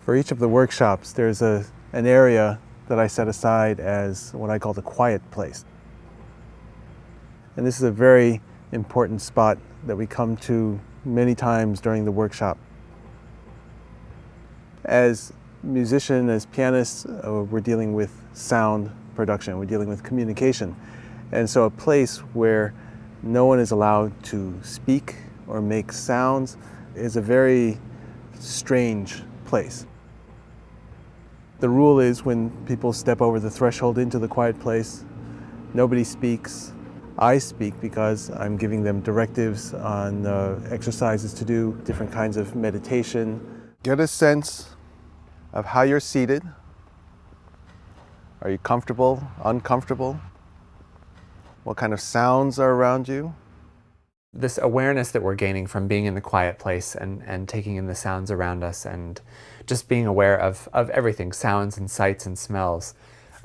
For each of the workshops, there's an area that I set aside as what I call the quiet place. And this is a very important spot that we come to many times during the workshop. As musicians, as pianists, we're dealing with sound production, we're dealing with communication. And so a place where no one is allowed to speak or make sounds is a very strange place. The rule is when people step over the threshold into the quiet place, nobody speaks. I speak because I'm giving them directives on exercises to do, different kinds of meditation. Get a sense of how you're seated. Are you comfortable, uncomfortable? What kind of sounds are around you? This awareness that we're gaining from being in the quiet place and taking in the sounds around us and just being aware of everything, sounds and sights and smells,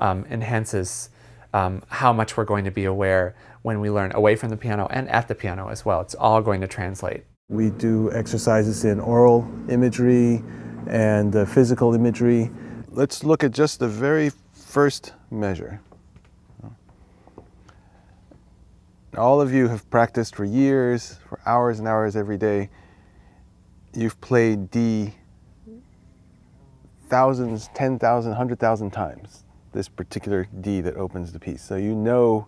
enhances how much we're going to be aware when we learn away from the piano and at the piano as well. It's all going to translate. We do exercises in oral imagery and physical imagery. Let's look at just the very first measure. All of you have practiced for years, for hours and hours every day. You've played D thousands, 10,000, 100,000 times, this particular D that opens the piece. So you know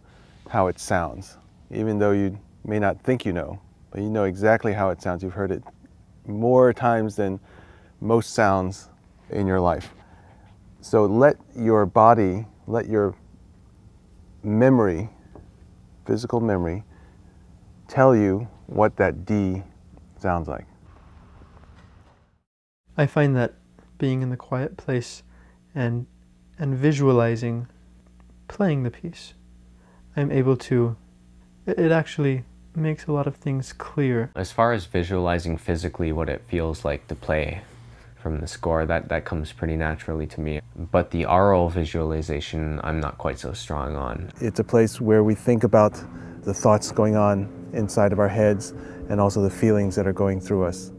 how it sounds, even though you may not think you know, but you know exactly how it sounds. You've heard it more times than most sounds in your life. So let your body, let your memory, physical memory, tell you what that D sounds like. I find that being in the quiet place and visualizing playing the piece, I'm able to, it actually makes a lot of things clear. As far as visualizing physically what it feels like to play from the score, that comes pretty naturally to me. But the aural visualization, I'm not quite so strong on. It's a place where we think about the thoughts going on inside of our heads and also the feelings that are going through us.